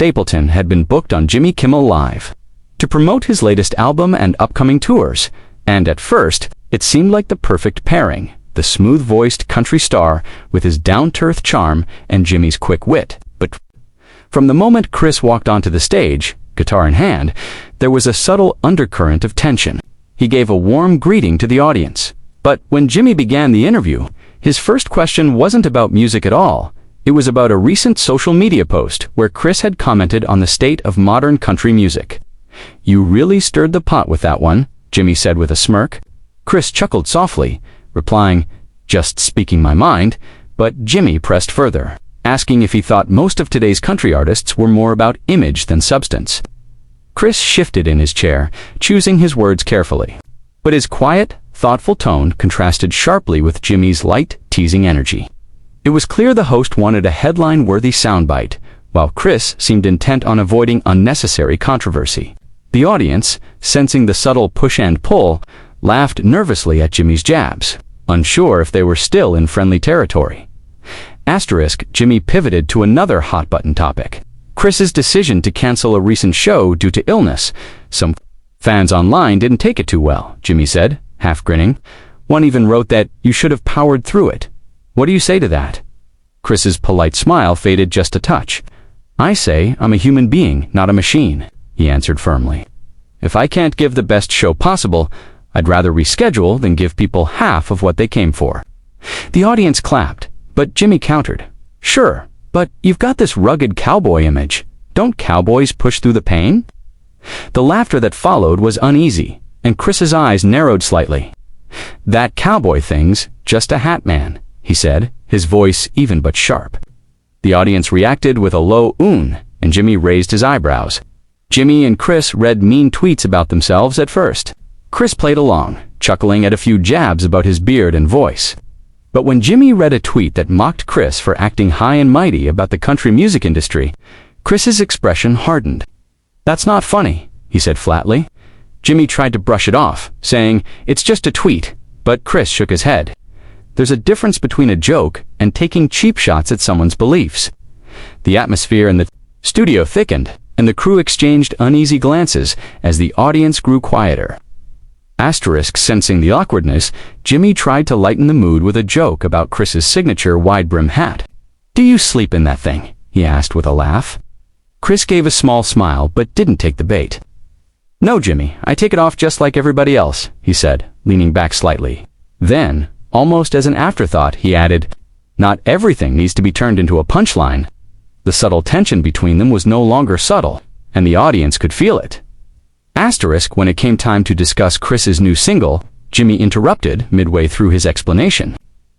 Stapleton had been booked on Jimmy Kimmel Live to promote his latest album and upcoming tours, and at first, it seemed like the perfect pairing, the smooth-voiced country star with his down-to-earth charm and Jimmy's quick wit. But from the moment Chris walked onto the stage, guitar in hand, there was a subtle undercurrent of tension. He gave a warm greeting to the audience. But when Jimmy began the interview, his first question wasn't about music at all. It was about a recent social media post where Chris had commented on the state of modern country music. "You really stirred the pot with that one," Jimmy said with a smirk. Chris chuckled softly, replying, "Just speaking my mind," but Jimmy pressed further, asking if he thought most of today's country artists were more about image than substance. Chris shifted in his chair, choosing his words carefully. But his quiet, thoughtful tone contrasted sharply with Jimmy's light, teasing energy. It was clear the host wanted a headline-worthy soundbite, while Chris seemed intent on avoiding unnecessary controversy. The audience, sensing the subtle push and pull, laughed nervously at Jimmy's jabs, unsure if they were still in friendly territory. Jimmy pivoted to another hot-button topic: Chris's decision to cancel a recent show due to illness. "Some fans online didn't take it too well," Jimmy said, half grinning. "One even wrote that you should have powered through it. What do you say to that?" Chris's polite smile faded just a touch. "I say I'm a human being, not a machine," he answered firmly. "If I can't give the best show possible, I'd rather reschedule than give people half of what they came for." The audience clapped, but Jimmy countered, "Sure, but you've got this rugged cowboy image. Don't cowboys push through the pain?" The laughter that followed was uneasy, and Chris's eyes narrowed slightly. "That cowboy thing's just a hat man," he said, his voice even but sharp. The audience reacted with a low "oon," and Jimmy raised his eyebrows. Jimmy and Chris read mean tweets about themselves at first. Chris played along, chuckling at a few jabs about his beard and voice. But when Jimmy read a tweet that mocked Chris for acting high and mighty about the country music industry, Chris's expression hardened. "That's not funny," he said flatly. Jimmy tried to brush it off, saying, "It's just a tweet," but Chris shook his head. There's a difference between a joke and taking cheap shots at someone's beliefs. The atmosphere in the studio thickened, and the crew exchanged uneasy glances as the audience grew quieter. Sensing the awkwardness, Jimmy tried to lighten the mood with a joke about Chris's signature wide-brim hat. "Do you sleep in that thing?" he asked with a laugh. Chris gave a small smile but didn't take the bait. "No, Jimmy, I take it off just like everybody else," he said, leaning back slightly. Then, almost as an afterthought, he added, "Not everything needs to be turned into a punchline." The subtle tension between them was no longer subtle, and the audience could feel it. When it came time to discuss Chris's new single, Jimmy interrupted midway through his explanation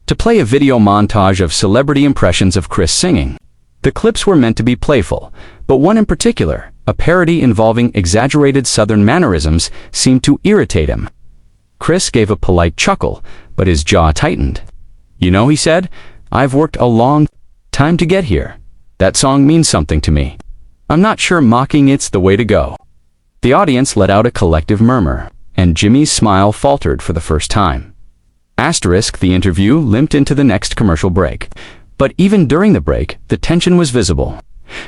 to play a video montage of celebrity impressions of Chris singing. The clips were meant to be playful, but one in particular, a parody involving exaggerated Southern mannerisms, seemed to irritate him. Chris gave a polite chuckle, but his jaw tightened. "You know," he said, "I've worked a long time to get here. That song means something to me. I'm not sure mocking it's the way to go." The audience let out a collective murmur, and Jimmy's smile faltered for the first time. The interview limped into the next commercial break. But even during the break, the tension was visible.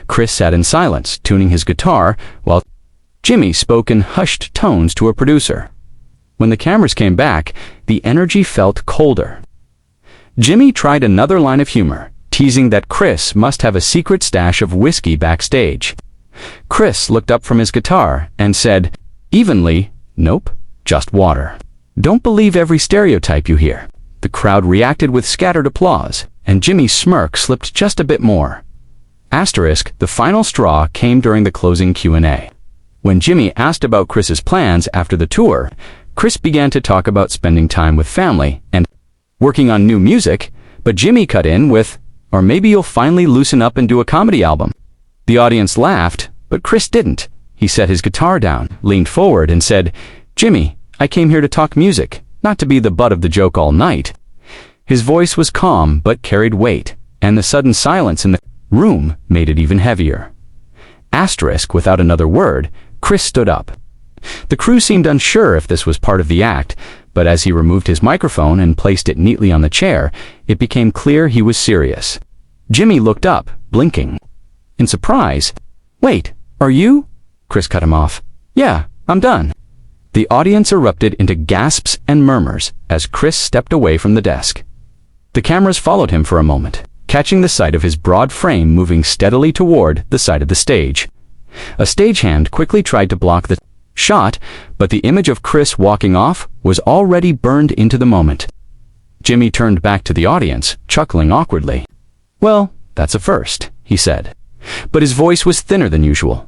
Chris sat in silence, tuning his guitar, while Jimmy spoke in hushed tones to a producer. When the cameras came back, the energy felt colder. Jimmy tried another line of humor, teasing that Chris must have a secret stash of whiskey backstage. Chris looked up from his guitar and said, evenly, "Nope, just water." "Don't believe every stereotype you hear." The crowd reacted with scattered applause, and Jimmy's smirk slipped just a bit more. The final straw came during the closing Q&A. When Jimmy asked about Chris's plans after the tour, Chris began to talk about spending time with family and working on new music, but Jimmy cut in with, "Or maybe you'll finally loosen up and do a comedy album." The audience laughed, but Chris didn't. He set his guitar down, leaned forward, and said, "Jimmy, I came here to talk music, not to be the butt of the joke all night." His voice was calm but carried weight, and the sudden silence in the room made it even heavier. Without another word, Chris stood up. The crew seemed unsure if this was part of the act, but as he removed his microphone and placed it neatly on the chair, it became clear he was serious. Jimmy looked up, blinking. In surprise, "Wait, are you?" Chris cut him off. "Yeah, I'm done." The audience erupted into gasps and murmurs as Chris stepped away from the desk. The cameras followed him for a moment, catching the sight of his broad frame moving steadily toward the side of the stage. A stagehand quickly tried to block the shot, but the image of Chris walking off was already burned into the moment. Jimmy turned back to the audience, chuckling awkwardly. "Well, that's a first," he said, but his voice was thinner than usual.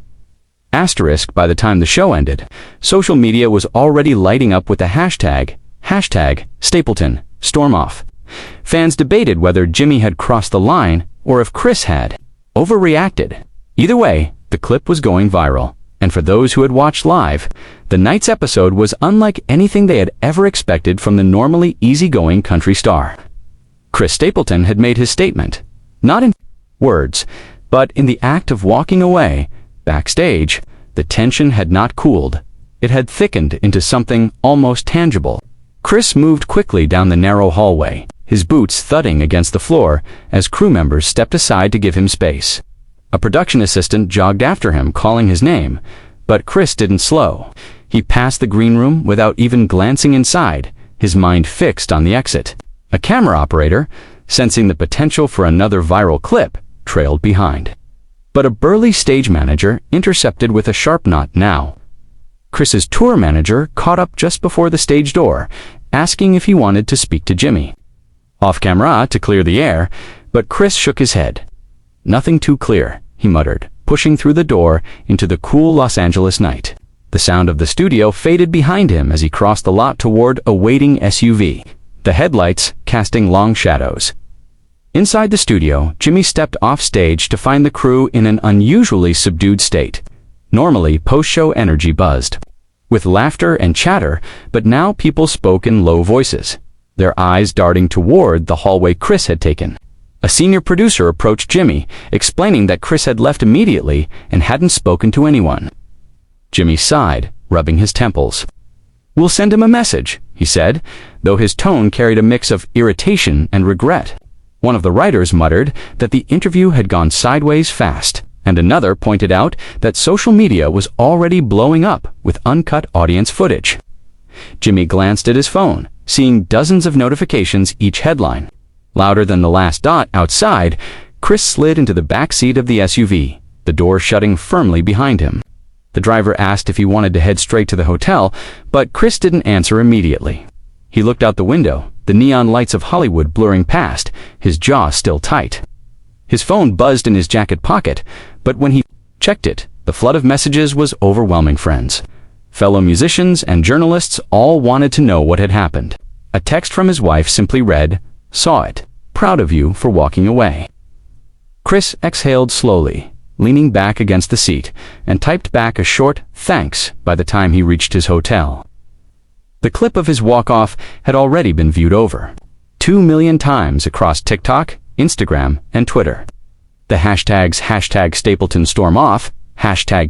Asterisk, by the time the show ended, social media was already lighting up with the hashtag Stapleton, storm off. Fans debated whether Jimmy had crossed the line or if Chris had overreacted. Either way, the clip was going viral, and for those who had watched live, the night's episode was unlike anything they had ever expected from the normally easygoing country star. Chris Stapleton had made his statement, not in words, but in the act of walking away. Backstage, the tension had not cooled. It had thickened into something almost tangible. Chris moved quickly down the narrow hallway, his boots thudding against the floor as crew members stepped aside to give him space. A production assistant jogged after him, calling his name, but Chris didn't slow. He passed the green room without even glancing inside, his mind fixed on the exit. A camera operator, sensing the potential for another viral clip, trailed behind. But a burly stage manager intercepted with a sharp knot now. Chris's tour manager caught up just before the stage door, asking if he wanted to speak to Jimmy. Off camera to clear the air, but Chris shook his head. "Nothing too clear," he muttered, pushing through the door into the cool Los Angeles night. The sound of the studio faded behind him as he crossed the lot toward a waiting SUV, the headlights casting long shadows. Inside the studio, Jimmy stepped off stage to find the crew in an unusually subdued state. Normally, post-show energy buzzed with laughter and chatter, but now people spoke in low voices, their eyes darting toward the hallway Chris had taken. A senior producer approached Jimmy, explaining that Chris had left immediately and hadn't spoken to anyone. Jimmy sighed, rubbing his temples. "We'll send him a message," he said, though his tone carried a mix of irritation and regret. One of the writers muttered that the interview had gone sideways fast, and another pointed out that social media was already blowing up with uncut audience footage. Jimmy glanced at his phone, seeing dozens of notifications each headline. Louder than the last dot outside, Chris slid into the back seat of the SUV, the door shutting firmly behind him. The driver asked if he wanted to head straight to the hotel, but Chris didn't answer immediately. He looked out the window, the neon lights of Hollywood blurring past, his jaw still tight. His phone buzzed in his jacket pocket, but when he checked it, the flood of messages was overwhelming. Friends, fellow musicians, and journalists all wanted to know what had happened. A text from his wife simply read, "Saw it. Proud of you for walking away." Chris exhaled slowly, leaning back against the seat, and typed back a short thanks by the time he reached his hotel. The clip of his walk-off had already been viewed over 2 million times across TikTok, Instagram, and Twitter. The hashtags #Stapleton Storm Off,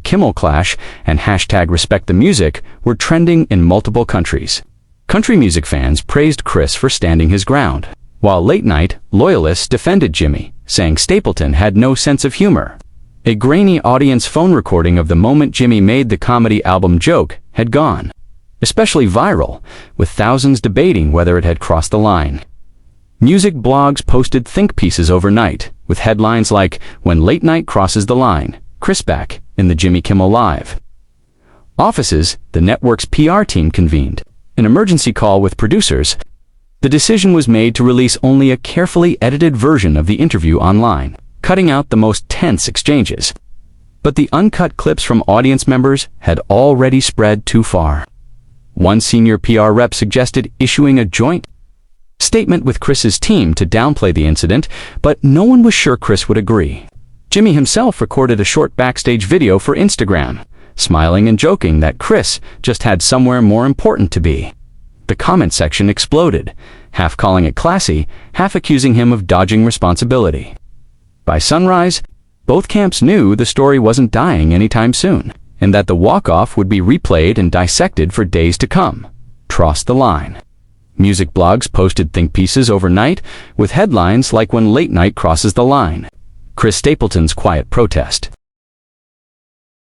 #Kimmel Clash, and #Respect the Music were trending in multiple countries. Country music fans praised Chris for standing his ground, while late-night loyalists defended Jimmy, saying Stapleton had no sense of humor. A grainy audience phone recording of the moment Jimmy made the comedy album joke had gone especially viral, with thousands debating whether it had crossed the line. Music blogs posted think pieces overnight, with headlines like, "When Late Night Crosses the Line, Chris back in the Jimmy Kimmel Live." Offices, the network's PR team convened an emergency call with producers. The decision was made to release only a carefully edited version of the interview online, cutting out the most tense exchanges. But the uncut clips from audience members had already spread too far. One senior PR rep suggested issuing a joint statement with Chris's team to downplay the incident, but no one was sure Chris would agree. Jimmy himself recorded a short backstage video for Instagram, smiling and joking that Chris just had somewhere more important to be. The comment section exploded, half calling it classy, half accusing him of dodging responsibility. By sunrise, both camps knew the story wasn't dying anytime soon, and that the walk-off would be replayed and dissected for days to come. Cross the line. Music blogs posted think pieces overnight, with headlines like "When Late Night Crosses the Line, Chris Stapleton's Quiet Protest."